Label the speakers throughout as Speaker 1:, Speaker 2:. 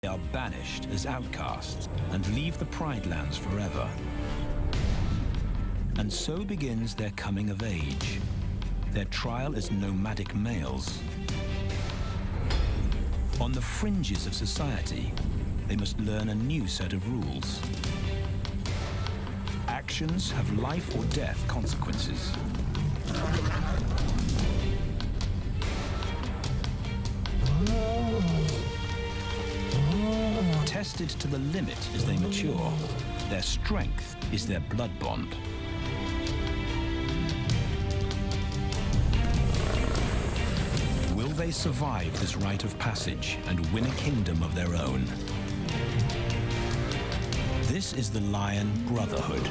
Speaker 1: They are banished as outcasts and leave the Pride Lands forever. And so begins their coming of age, their trial as nomadic males. On the fringes of society, they must learn a new set of rules. Actions have life or death consequences. Tested to the limit as they mature, their strength is their blood bond. Will they survive this rite of passage and win a kingdom of their own? This is the Lion Brotherhood.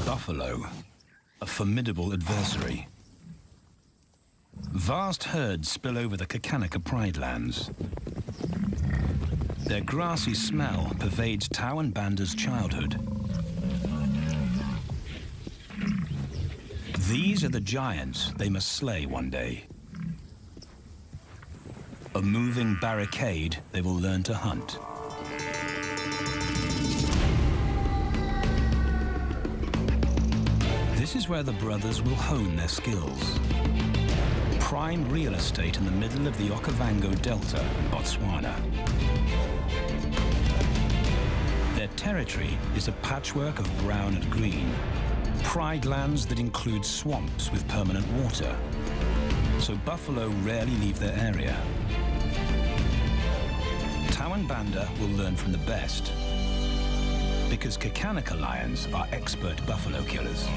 Speaker 1: Buffalo, a formidable adversary. Vast herds spill over the Kakanika Pride Lands. Their grassy smell pervades Tawan Banda's childhood. These are the giants they must slay one day. A moving barricade they will learn to hunt. This is where the brothers will hone their skills. Prime real estate in the middle of the Okavango Delta in Botswana. Their territory is a patchwork of brown and green. Pride lands that include swamps with permanent water. So buffalo rarely leave their area. Tawan Banda will learn from the best, because Kakanika lions are expert buffalo killers.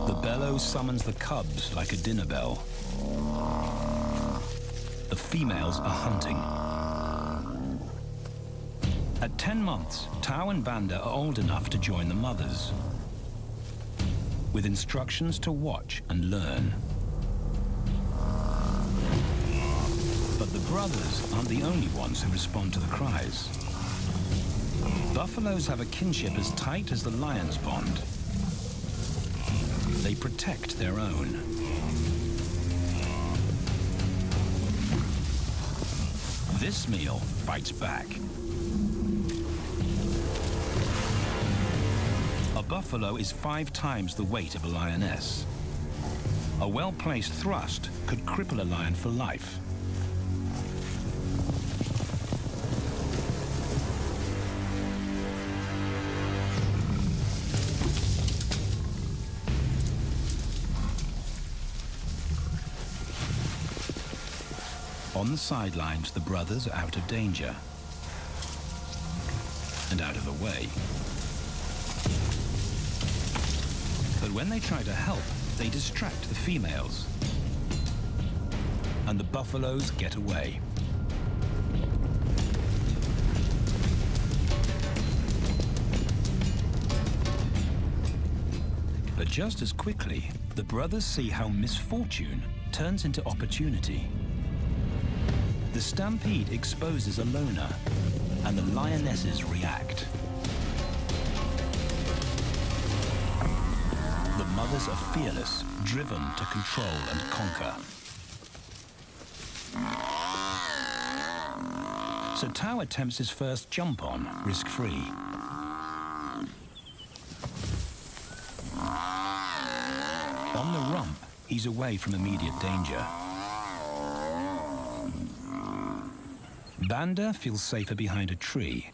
Speaker 1: The bellow summons the cubs like a dinner bell. The females are hunting. At 10 months, Tawan Banda are old enough to join the mothers, with instructions to watch and learn. But the brothers aren't the only ones who respond to the cries. Buffaloes have a kinship as tight as the lion's bond. They protect their own. This meal fights back. A buffalo is 5 times the weight of a lioness. A well-placed thrust could cripple a lion for life. On the sidelines, the brothers are out of danger and out of the way. But when they try to help, they distract the females, and the buffaloes get away. But just as quickly, the brothers see how misfortune turns into opportunity. The stampede exposes a loner, and the lionesses react. The mothers are fearless, driven to control and conquer. So Tao attempts his first jump on, risk-free. On the rump, he's away from immediate danger. Banda feels safer behind a tree.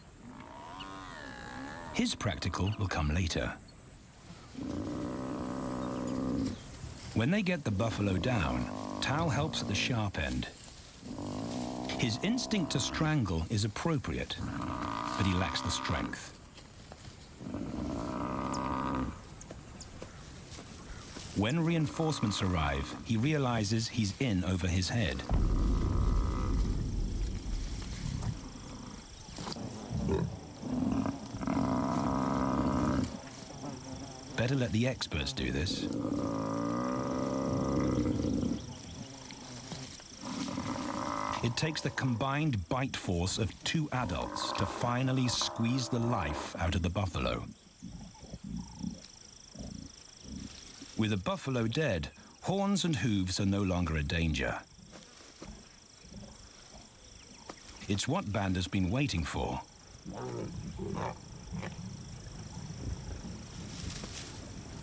Speaker 1: His practical will come later. When they get the buffalo down, Tao helps at the sharp end. His instinct to strangle is appropriate, but he lacks the strength. When reinforcements arrive, he realizes he's in over his head. Better let the experts do this. It takes the combined bite force of 2 adults to finally squeeze the life out of the buffalo. With the buffalo dead, horns and hooves are no longer a danger. It's what Banda's been waiting for.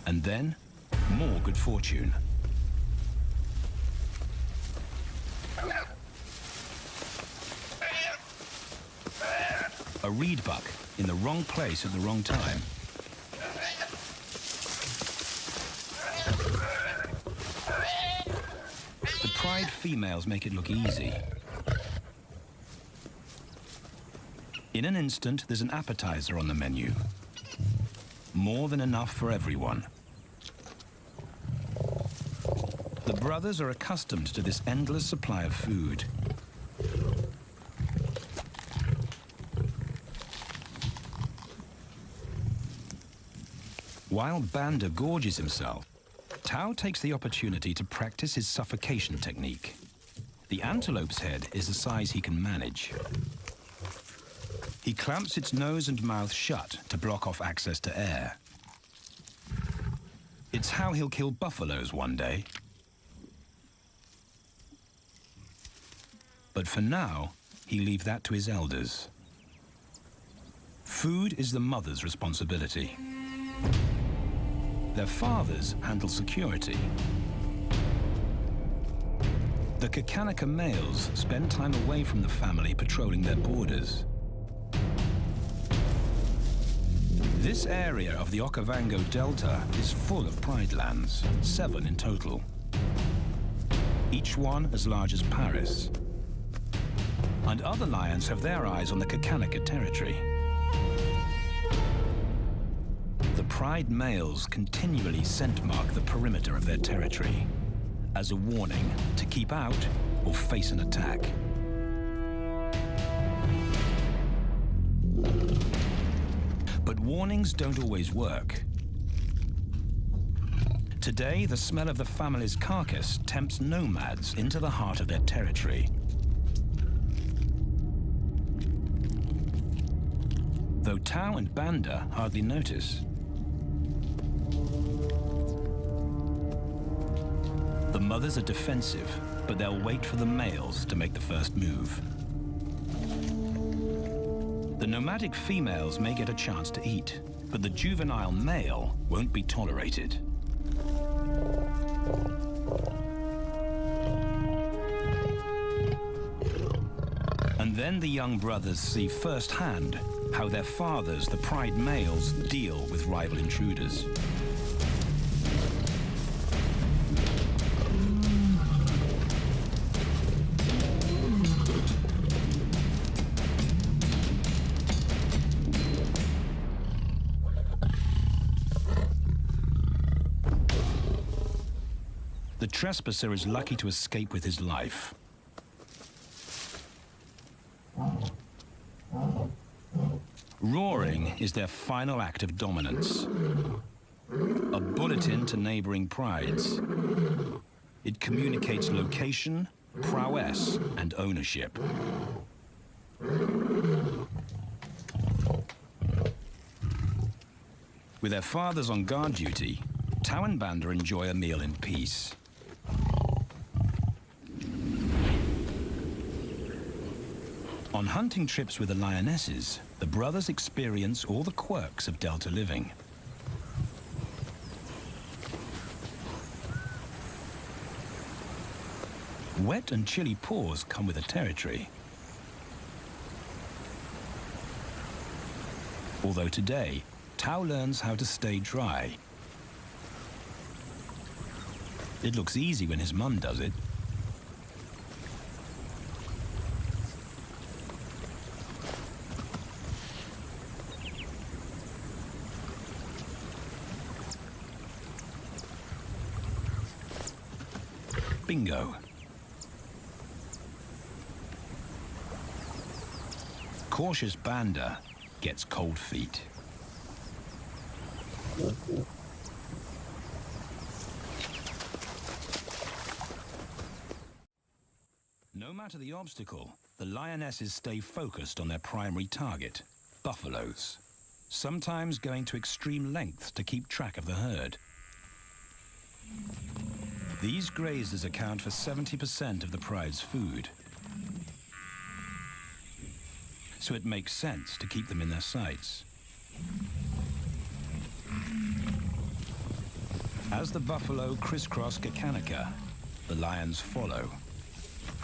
Speaker 1: And then, more good fortune. A reed buck in the wrong place at the wrong time. The pride females make it look easy. In an instant, there's an appetizer on the menu. More than enough for everyone. The brothers are accustomed to this endless supply of food. While Banda gorges himself, Tao takes the opportunity to practice his suffocation technique. The antelope's head is a size he can manage. He clamps its nose and mouth shut to block off access to air. It's how he'll kill buffaloes one day. But for now, he leaves that to his elders. Food is the mother's responsibility. Their fathers handle security. The Kakanika males spend time away from the family patrolling their borders. This area of the Okavango Delta is full of pride lands, 7 in total. Each one as large as Paris. And other lions have their eyes on the Kakanika territory. The pride males continually scent mark the perimeter of their territory as a warning to keep out or face an attack. But warnings don't always work. Today, the smell of the family's carcass tempts nomads into the heart of their territory. Though Tao and Banda hardly notice. The mothers are defensive, but they'll wait for the males to make the first move. The nomadic females may get a chance to eat, but the juvenile male won't be tolerated. And then the young brothers see firsthand how their fathers, the pride males, deal with rival intruders. The trespasser is lucky to escape with his life. Roaring is their final act of dominance. A bulletin to neighboring prides. It communicates location, prowess, and ownership. With their fathers on guard duty, Tao and Banda enjoy a meal in peace. On hunting trips with the lionesses, the brothers experience all the quirks of Delta living. Wet and chilly paws come with the territory. Although today, Tao learns how to stay dry. It looks easy when his mum does it. Bingo. Cautious Banda gets cold feet. No matter matter the obstacle, the lionesses stay focused on their primary target, buffaloes, sometimes going to extreme lengths to keep track of the herd. These grazers account for 70% of the pride's food, so it makes sense to keep them in their sights. As the buffalo crisscross Gakanika, the lions follow,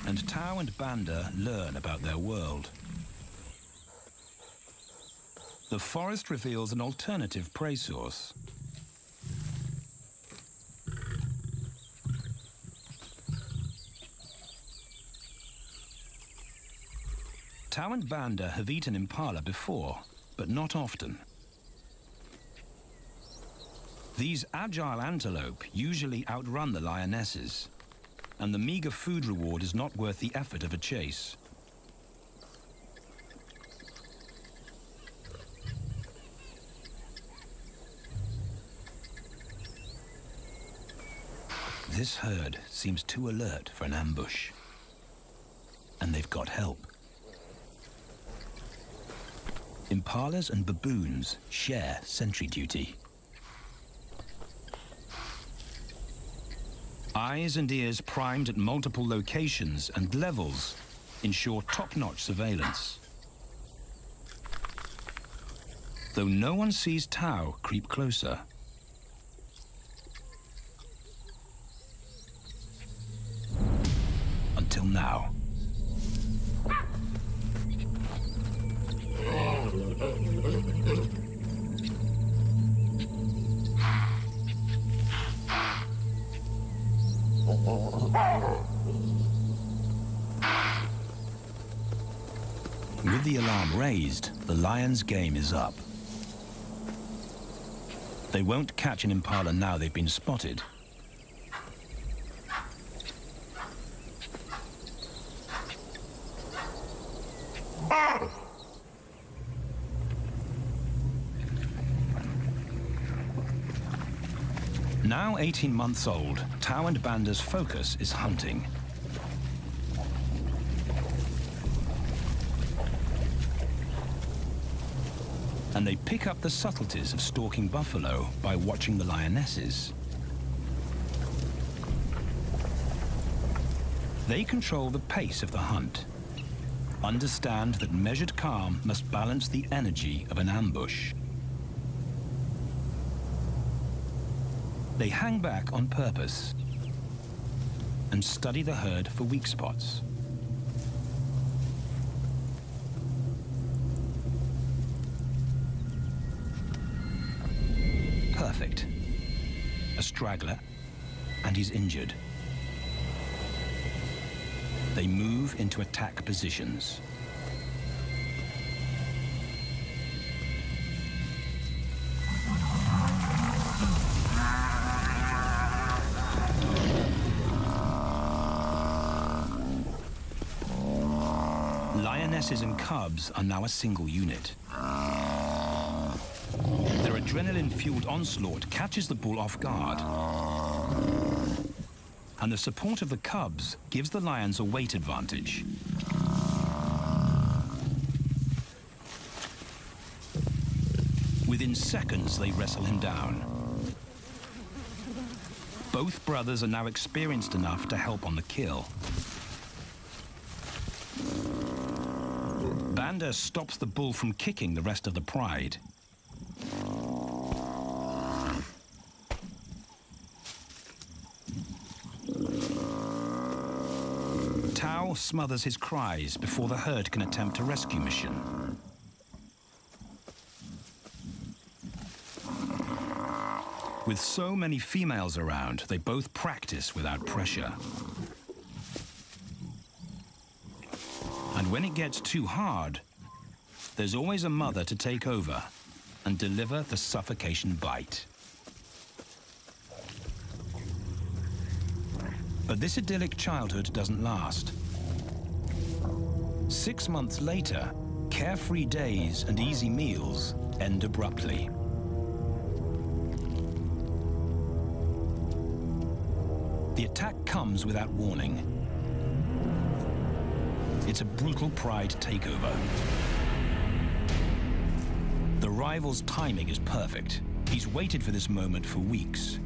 Speaker 1: and Tau and Banda learn about their world. The forest reveals an alternative prey source. Tau and Banda have eaten impala before, but not often. These agile antelope usually outrun the lionesses, and the meager food reward is not worth the effort of a chase. This herd seems too alert for an ambush, and they've got help. Impalas and baboons share sentry duty. Eyes and ears primed at multiple locations and levels ensure top-notch surveillance. Though no one sees Tau creep closer. Until now. With the alarm raised, the lion's game is up. They won't catch an impala now they've been spotted. Now 18 months old, Tau and Banda's focus is hunting. And they pick up the subtleties of stalking buffalo by watching the lionesses. They control the pace of the hunt, understand that measured calm must balance the energy of an ambush. They hang back on purpose and study the herd for weak spots. Perfect. A straggler, and he's injured. They move into attack positions. Lionesses and cubs are now a single unit. Their adrenaline-fueled onslaught catches the bull off guard. And the support of the cubs gives the lions a weight advantage. Within seconds, they wrestle him down. Both brothers are now experienced enough to help on the kill. Banda stops the bull from kicking the rest of the pride. Tau smothers his cries before the herd can attempt a rescue mission. With so many females around, they both practice without pressure. And when it gets too hard, there's always a mother to take over and deliver the suffocation bite. But this idyllic childhood doesn't last. 6 months later, carefree days and easy meals end abruptly. The attack comes without warning. It's a brutal pride takeover. The rival's timing is perfect. He's waited for this moment for weeks.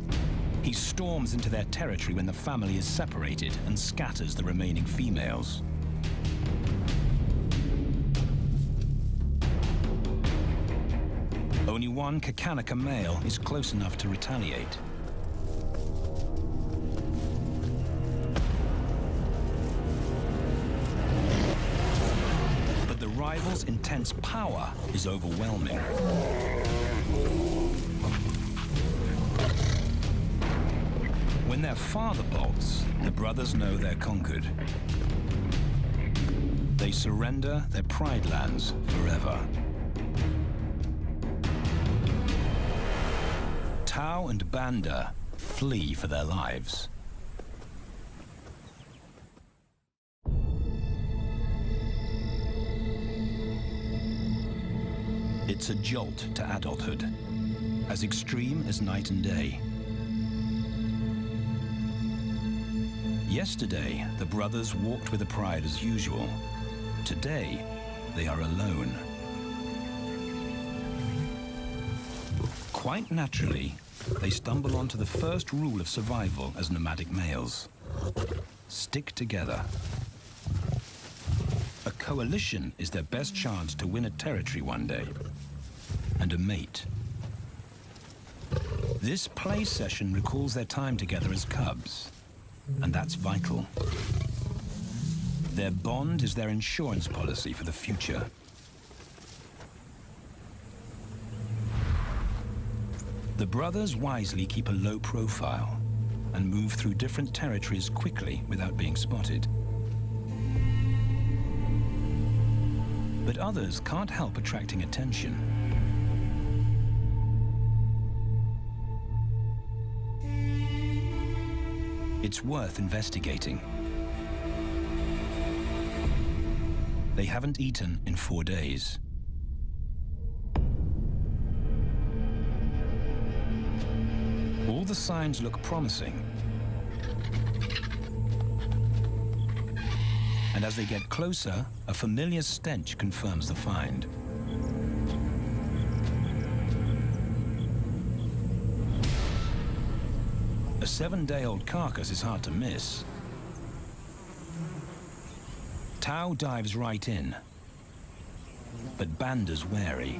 Speaker 1: He storms into their territory when the family is separated and scatters the remaining females. Only one Kakanika male is close enough to retaliate. But the rival's intense power is overwhelming. When their father bolts, the brothers know they're conquered. They surrender their pride lands forever. Tau and Banda flee for their lives. It's a jolt to adulthood, as extreme as night and day. Yesterday, the brothers walked with the pride as usual. Today, they are alone. Quite naturally, they stumble onto the first rule of survival as nomadic males. Stick together. A coalition is their best chance to win a territory one day, and a mate. This play session recalls their time together as cubs, and that's vital. Their bond is their insurance policy for the future. The brothers wisely keep a low profile and move through different territories quickly without being spotted. But others can't help attracting attention. It's worth investigating. They haven't eaten in 4 days. All the signs look promising. And as they get closer, a familiar stench confirms the find. A 7-day-old carcass is hard to miss. Tau dives right in, but Banda's wary.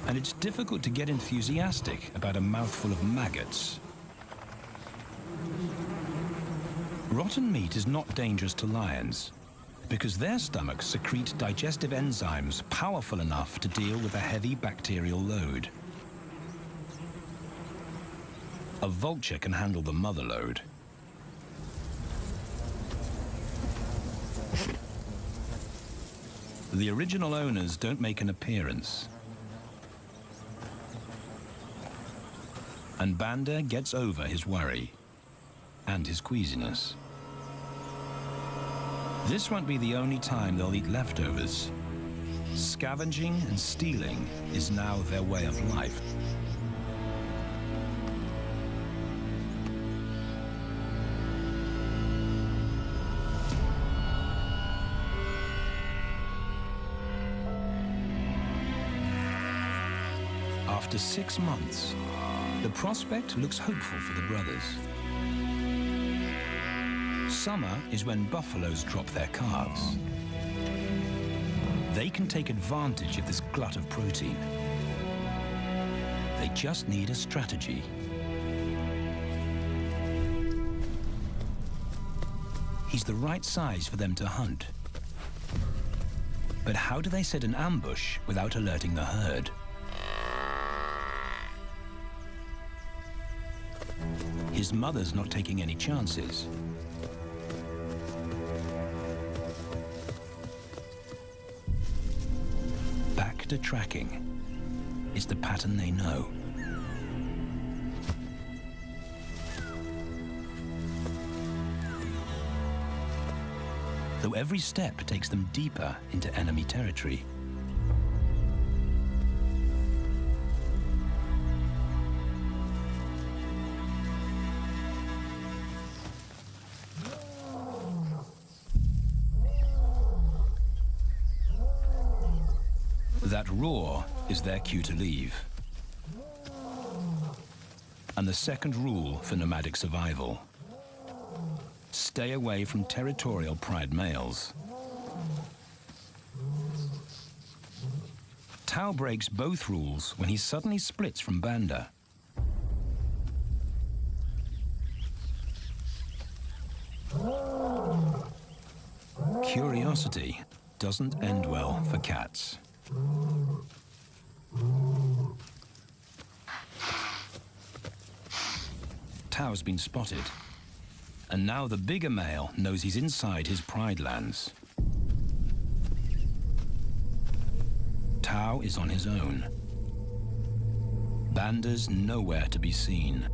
Speaker 1: And it's difficult to get enthusiastic about a mouthful of maggots. Rotten meat is not dangerous to lions, because their stomachs secrete digestive enzymes powerful enough to deal with a heavy bacterial load. A vulture can handle the mother load. The original owners don't make an appearance. And Banda gets over his worry and his queasiness. This won't be the only time they'll eat leftovers. Scavenging and stealing is now their way of life. After 6 months, the prospect looks hopeful for the brothers. Summer is when buffaloes drop their calves. They can take advantage of this glut of protein. They just need a strategy. He's the right size for them to hunt. But how do they set an ambush without alerting the herd? His mother's not taking any chances. Back to tracking. It's the pattern they know. Though every step takes them deeper into enemy territory. That roar is their cue to leave. And the second rule for nomadic survival: stay away from territorial pride males. Tao breaks both rules when he suddenly splits from Banda. Curiosity doesn't end well for cats. Tao's been spotted, and now the bigger male knows he's inside his pride lands. Tao is on his own. Banda's nowhere to be seen.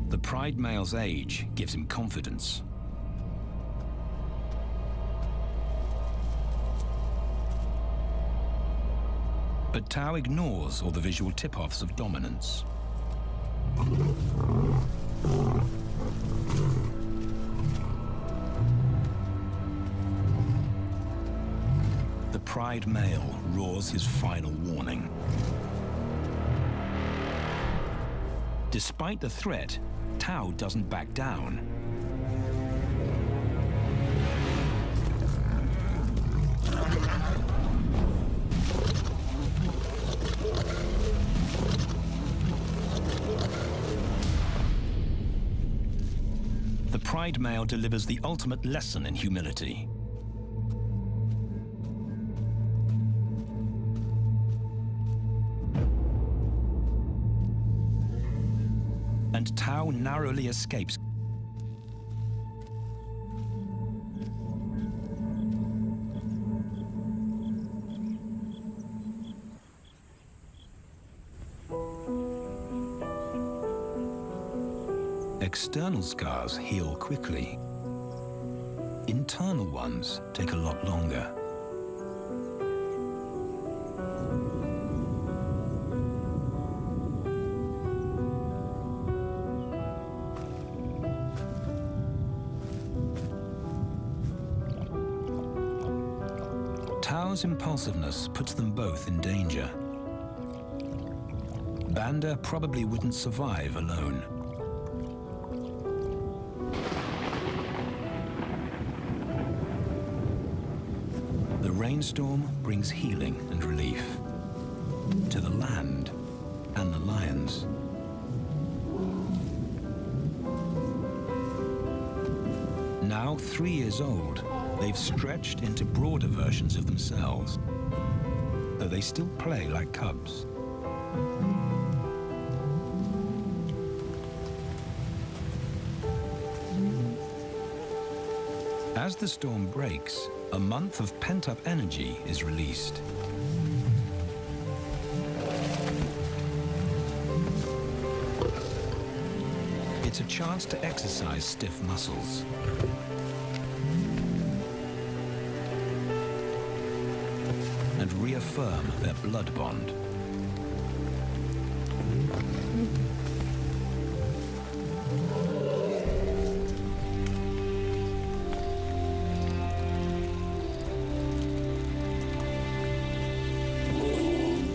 Speaker 1: The pride male's age gives him confidence. But Tao ignores all the visual tip-offs of dominance. The pride male roars his final warning. Despite the threat, Tao doesn't back down. The pride male delivers the ultimate lesson in humility. And Tao narrowly escapes. External scars heal quickly. Internal ones take a lot longer. Tao's impulsiveness puts them both in danger. Banda probably wouldn't survive alone. The rainstorm brings healing and relief to the land and the lions. Now 3 years old, they've stretched into broader versions of themselves, though they still play like cubs. As the storm breaks, a month of pent-up energy is released. It's a chance to exercise stiff muscles. And reaffirm their blood bond.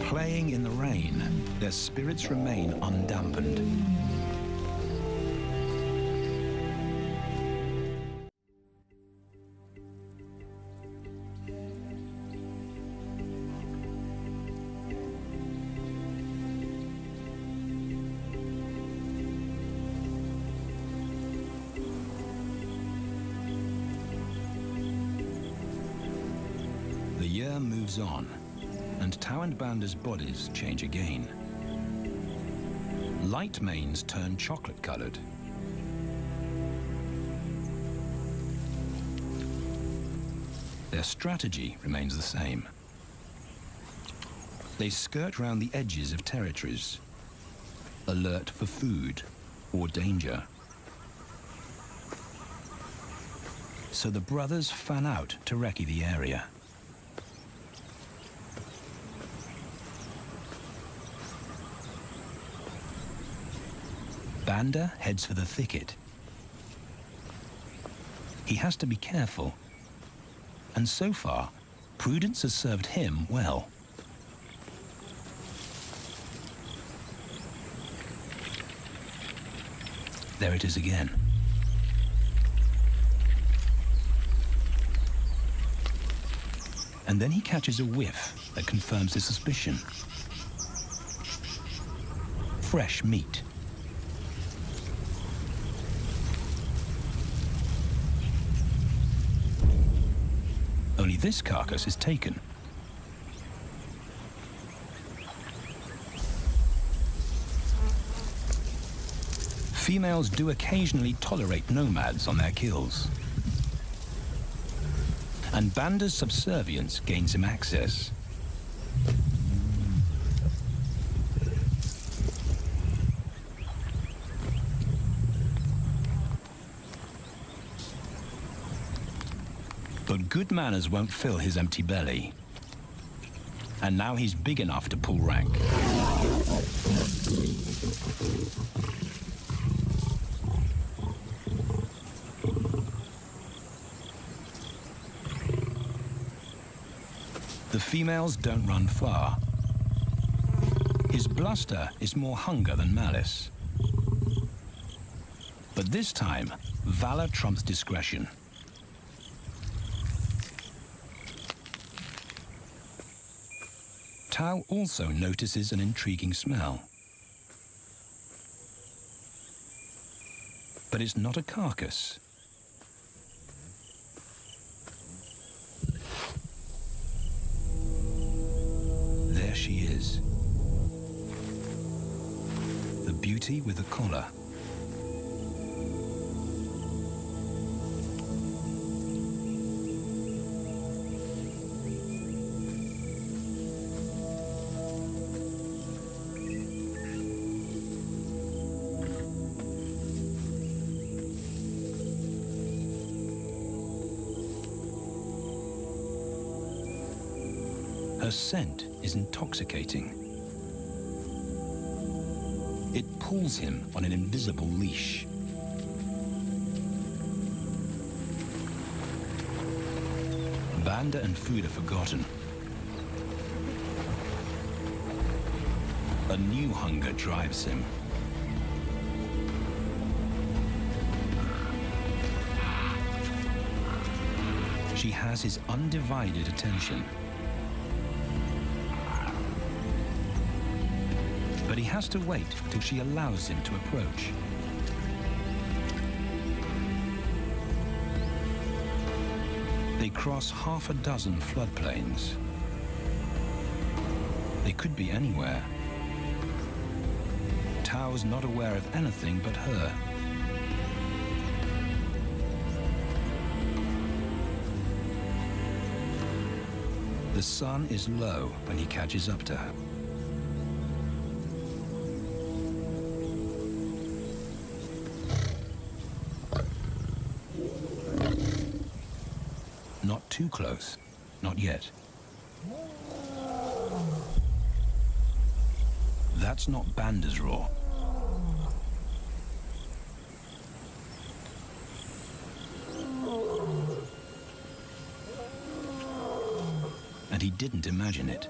Speaker 1: Playing in the rain, their spirits remain undampened. The year moves on, and Tao and Banda's bodies change again. Light manes turn chocolate-colored. Their strategy remains the same. They skirt round the edges of territories, alert for food or danger. So the brothers fan out to recce the area. Banda heads for the thicket. He has to be careful. And so far, prudence has served him well. There it is again. And then he catches a whiff that confirms his suspicion. Fresh meat. Only this carcass is taken. Females do occasionally tolerate nomads on their kills. And Banda's subservience gains him access. But good manners won't fill his empty belly. And now he's big enough to pull rank. The females don't run far. His bluster is more hunger than malice. But this time, valor trumps discretion. Tao also notices an intriguing smell. But it's not a carcass. There she is. The beauty with the collar. Her scent is intoxicating. It pulls him on an invisible leash. Banda and food are forgotten. A new hunger drives him. She has his undivided attention. But he has to wait till she allows him to approach. They cross half a dozen floodplains. They could be anywhere. Tao's not aware of anything but her. The sun is low when he catches up to her. Not too close, not yet. That's not Banda's roar. And he didn't imagine it.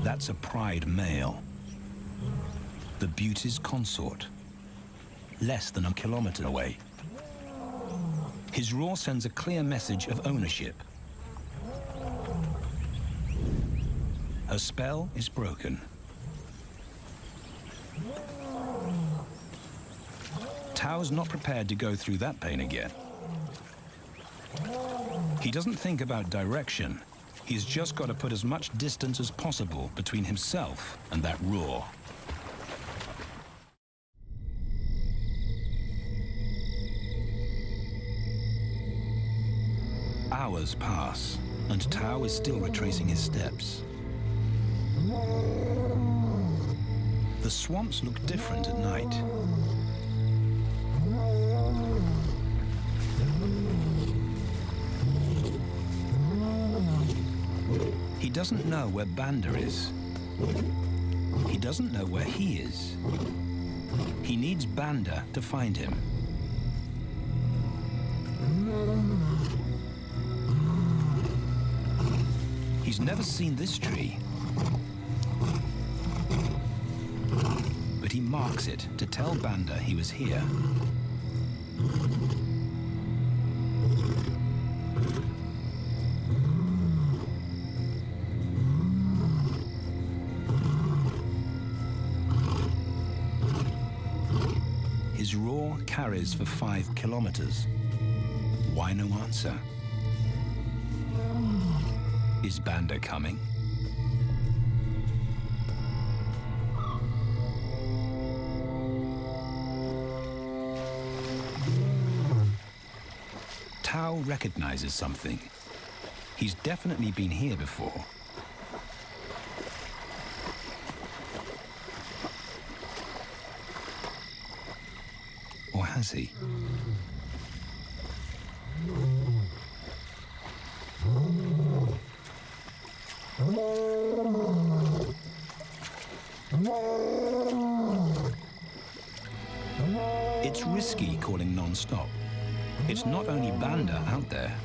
Speaker 1: That's a pride male. The beauty's consort. Less than a kilometer away. His roar sends a clear message of ownership. Her spell is broken. Tao's not prepared to go through that pain again. He doesn't think about direction. He's just got to put as much distance as possible between himself and that roar. Hours pass, and Tao is still retracing his steps. The swamps look different at night. He doesn't know where Banda is. He doesn't know where he is. He needs Banda to find him. He's never seen this tree, but he marks it to tell Banda he was here. His roar carries for 5 kilometers. Why no answer? Is Banda coming? Tao recognizes something. He's definitely been here before. Or has he? It's risky calling non-stop. It's not only Banda out there.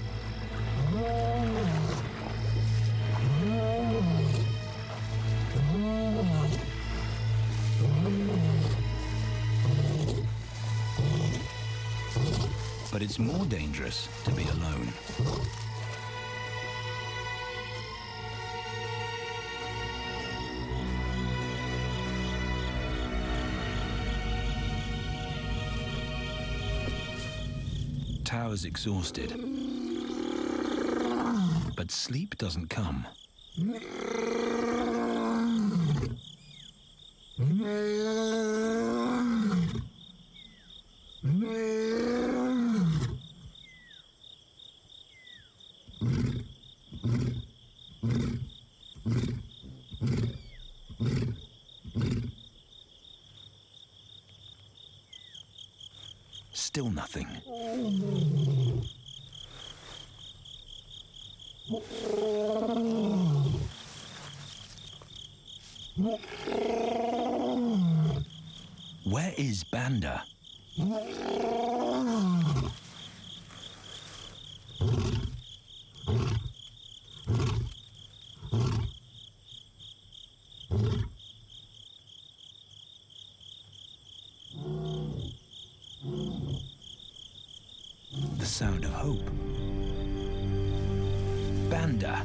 Speaker 1: But it's more dangerous to be alone. Tao's exhausted, but sleep doesn't come. Still nothing. Where is Banda? The sound of hope. Banda.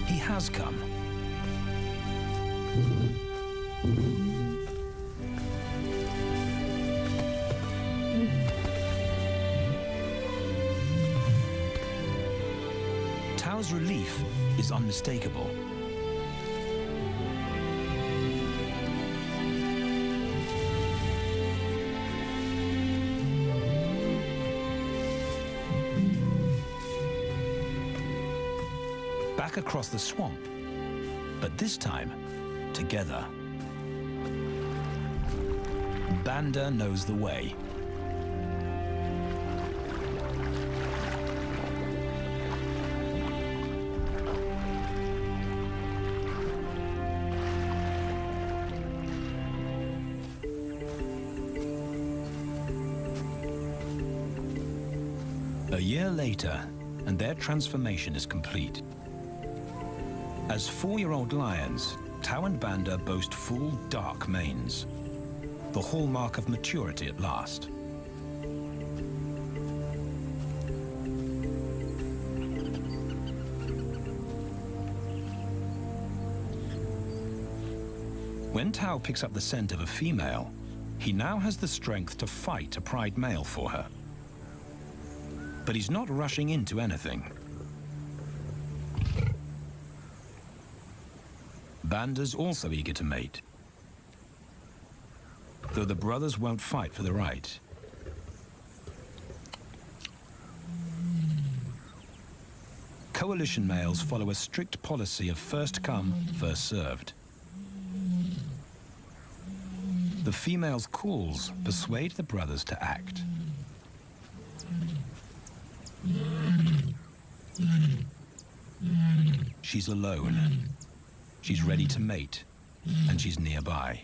Speaker 1: He has come. Tao's relief is unmistakable. Back across the swamp, but this time, together. Banda knows the way. A year later, and their transformation is complete. As 4-year-old lions, Tao and Banda boast full, dark manes, the hallmark of maturity at last. When Tao picks up the scent of a female, he now has the strength to fight a pride male for her. But he's not rushing into anything. Banda's also eager to mate, though the brothers won't fight for the right. Coalition males follow a strict policy of first come, first served. The female's calls persuade the brothers to act. She's alone. She's ready to mate, and she's nearby.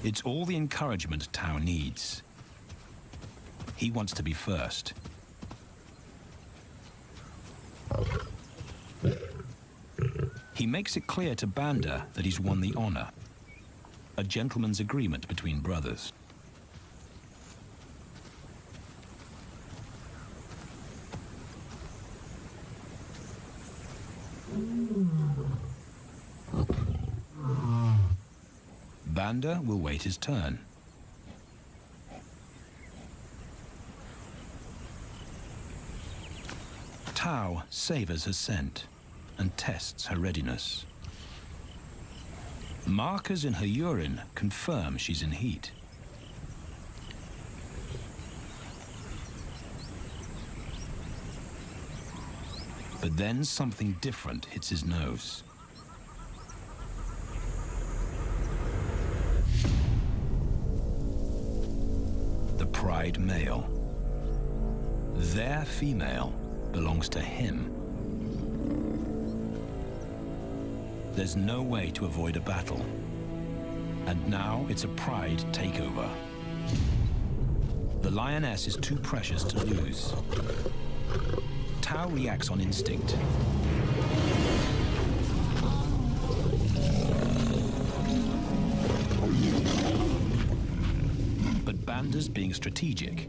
Speaker 1: It's all the encouragement Tao needs. He wants to be first. He makes it clear to Banda that he's won the honor, a gentleman's agreement between brothers. Banda will wait his turn. Tao savors her scent and tests her readiness. Markers in her urine confirm she's in heat. But then something different hits his nose. The pride male. Their female belongs to him. There's no way to avoid a battle. And now it's a pride takeover. The lioness is too precious to lose. Tao reacts on instinct. But Banda's being strategic.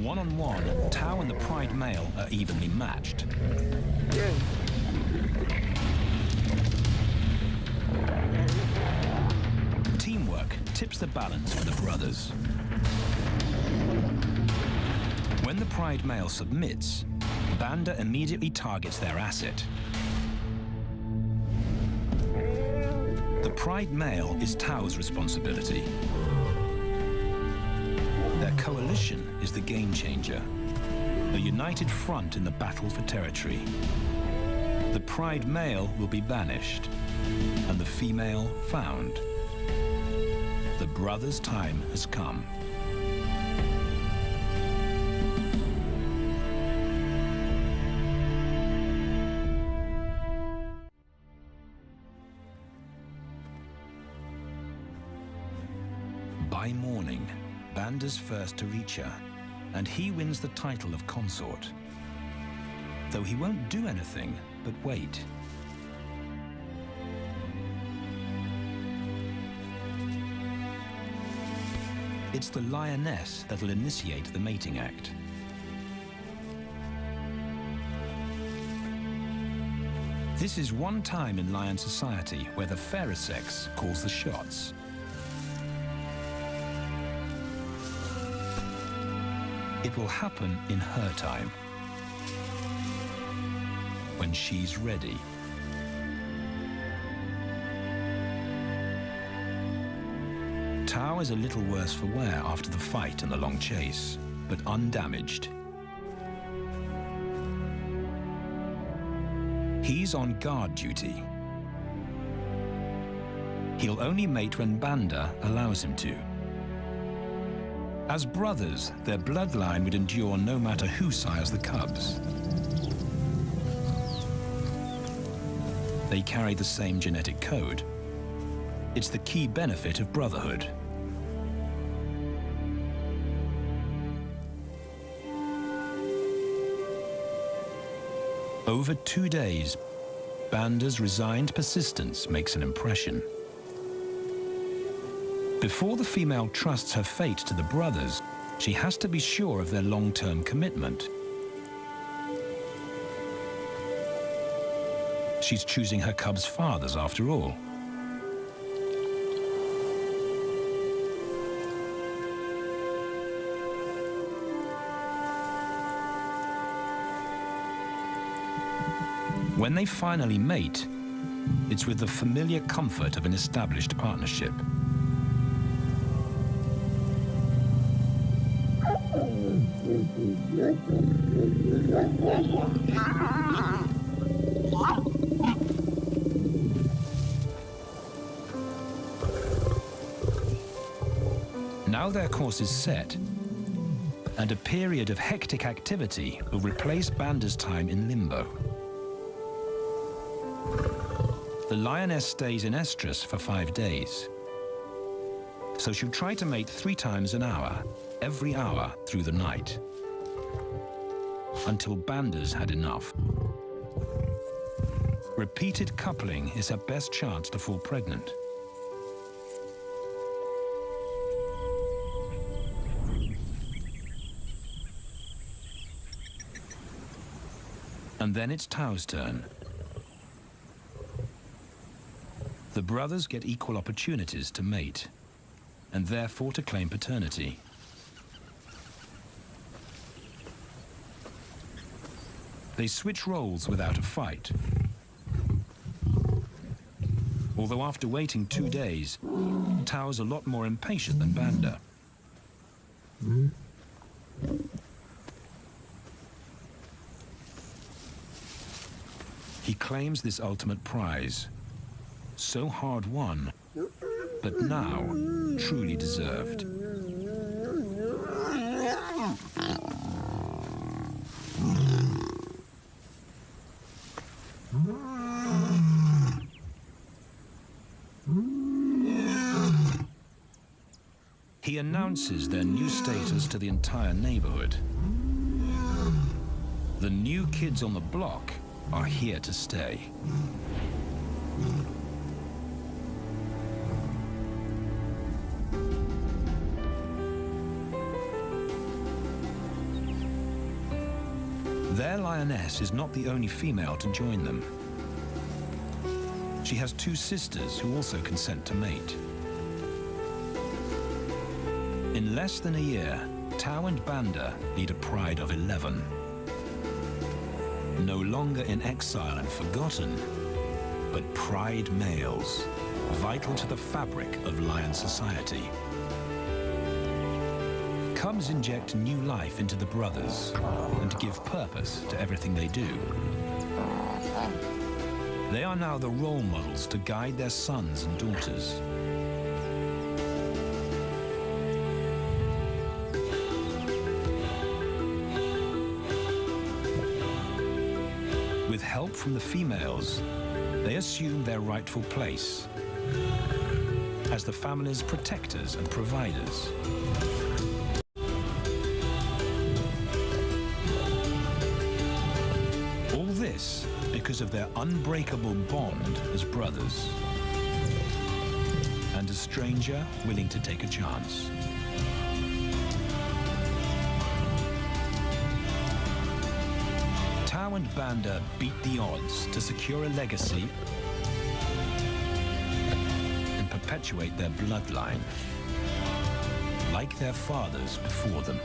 Speaker 1: One-on-one, Tao and the pride male are evenly matched. Teamwork tips the balance for the brothers. When the pride male submits, Banda immediately targets their asset. The pride male is Tao's responsibility. Their coalition is the game changer, a united front in the battle for territory. The pride male will be banished, and the female found. The brothers' time has come. By morning, Banda's first to reach her, and he wins the title of consort. Though he won't do anything but wait. It's the lioness that'll initiate the mating act. This is one time in lion society where the fairer sex calls the shots. It will happen in her time, when she's ready. Tao is a little worse for wear after the fight and the long chase, but undamaged. He's on guard duty. He'll only mate when Banda allows him to. As brothers, their bloodline would endure no matter who sires the cubs. They carry the same genetic code. It's the key benefit of brotherhood. Over 2 days, Banda's resigned persistence makes an impression. Before the female trusts her fate to the brothers, she has to be sure of their long-term commitment. She's choosing her cubs' fathers after all. When they finally mate, it's with the familiar comfort of an established partnership. Now their course is set, and a period of hectic activity will replace Banda's time in limbo. The lioness stays in estrus for 5 days, so she'll try to mate 3 times an hour, every hour through the night, until Banda's had enough. Repeated coupling is her best chance to fall pregnant. And then it's Tau's turn. The brothers get equal opportunities to mate, and therefore to claim paternity. They switch roles without a fight. Although after waiting 2 days, Tau's a lot more impatient than Banda. He claims this ultimate prize, so hard won, but now truly deserved. He announces their new status to the entire neighborhood. The new kids on the block are here to stay. Their lioness is not the only female to join them. She has 2 sisters who also consent to mate. In less than a year, Tau and Banda lead a pride of 11. No longer in exile and forgotten, but pride males, vital to the fabric of lion society. Cubs inject new life into the brothers and give purpose to everything they do. They are now the role models to guide their sons and daughters. With help from the females, they assume their rightful place as the family's protectors and providers. All this because of their unbreakable bond as brothers, and a stranger willing to take a chance. Tau and Banda beat the odds to secure a legacy and perpetuate their bloodline, like their fathers before them.